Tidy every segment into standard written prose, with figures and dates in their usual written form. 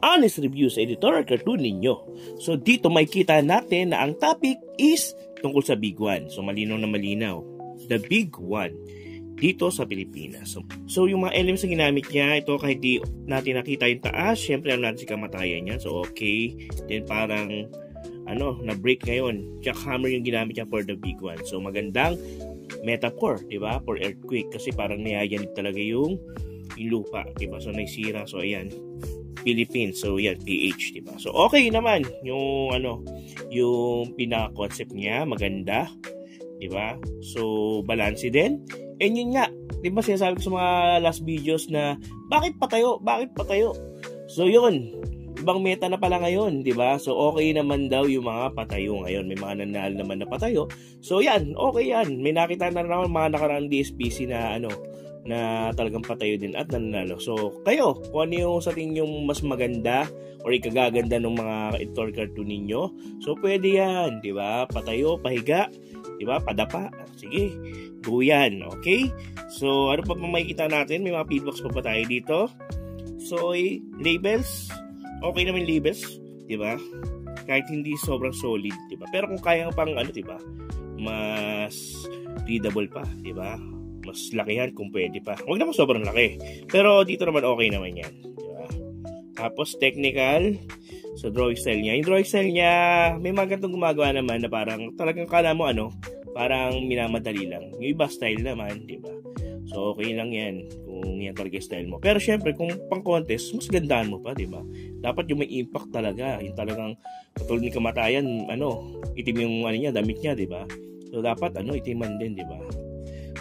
honest review sa editorial cartoon ninyo. So dito makikita natin na ang topic is tungkol sa Big One. So malinaw na malinaw. The Big One dito sa Pilipinas. So yung mga elements na ginamit niya, ito kahit di natin nakita yung taas, syempre alam natin si kamatayan niya. So okay. Then parang na-break ngayon. Jackhammer yung ginamit niya for the Big One. So magandang metaphor, di ba? For earthquake. Kasi parang nayayanib talaga yung lupa, di ba? So naisira. So ayan. Philippines. So yan, PH, di ba? So okay naman yung yung pinaka-concept niya, maganda, di ba? So balance din. And yun nga, di ba sinasabi ko sa mga last videos na bakit patayo? Bakit patayo? So yun, ibang meta na pala ngayon, di ba? So okay naman daw yung mga patayo ngayon. May mga nanalo naman na patayo. So yan, okay yan. May nakita na naman mga nakaraang DSPC na na talagang patayo din at nanalo. So kayo, kung ano yung sa tingin yung mas maganda or ikagaganda ng mga editorial cartoon ninyo, so pwede yan, di ba? Patayo, pahiga, di ba? Padapa. Sige, go yan, okay? So ano pa makikita natin? May mga feedbacks pa ba tayo dito? So labels, okay naman labels, di ba? Kahit hindi sobrang solid, di ba? Pero kung kaya pang di ba? Mas readable pa, di ba? Mas lakihan kung pwede pa. Huwag naman sobrang laki. Pero dito naman okay naman yan. Diba? Tapos technical. So drawing style niya. Yung drawing style niya, may mga ganitong gumagawa naman na parang talagang kala mo parang minamadali lang. Yung iba style naman, di ba? So okay lang yan kung yan talaga style mo. Pero syempre kung pang contest, mas gandaan mo pa, di ba? Dapat yung may impact talaga. Yung talagang katulad ni kamatayan, itim yung niya, damit niya, di ba? So dapat itiman din, di ba?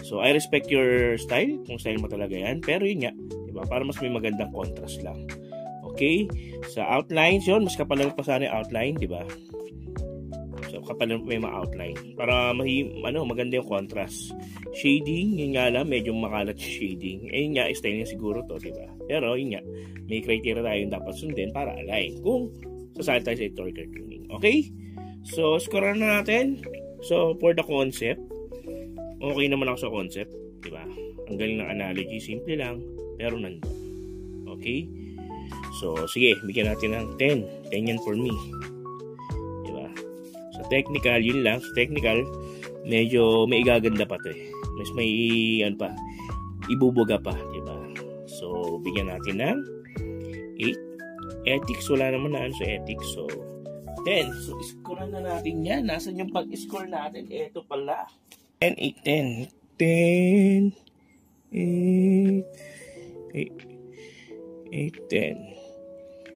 So, I respect your style, kung style mo talaga yan. Pero yun nga, diba? Para mas may magandang contrast lang. Okay? Sa outlines yun, mas kapalan pa sana yung outline, diba? So, kapalan pa yung mga outline. Para maganda yung contrast. Shading, yun nga lang, medyo makalat yung shading. Yun nga, style niya siguro to, diba? Pero yun nga, may criteria tayong dapat sundin para align. Kung sasali tayo sa editorial cartooning. Okay? So, score na natin. So, for the concept, okay naman ako sa concept, di ba? Ang galing ng analogy, simple lang, pero nandun. Okay? So, sige, bigyan natin ng 10. 10 yan for me. Di ba? So, technical, yun lang. Sa technical, medyo may igaganda pa to eh. Mas may, ibubuga pa, di ba? So, bigyan natin ng 8. Ethics, wala naman na sa ethics. So, 10. So, score na natin yan. Nasaan yung pag-score natin? Eto pala. 10, 8, 10, 10, 8, 8, 10.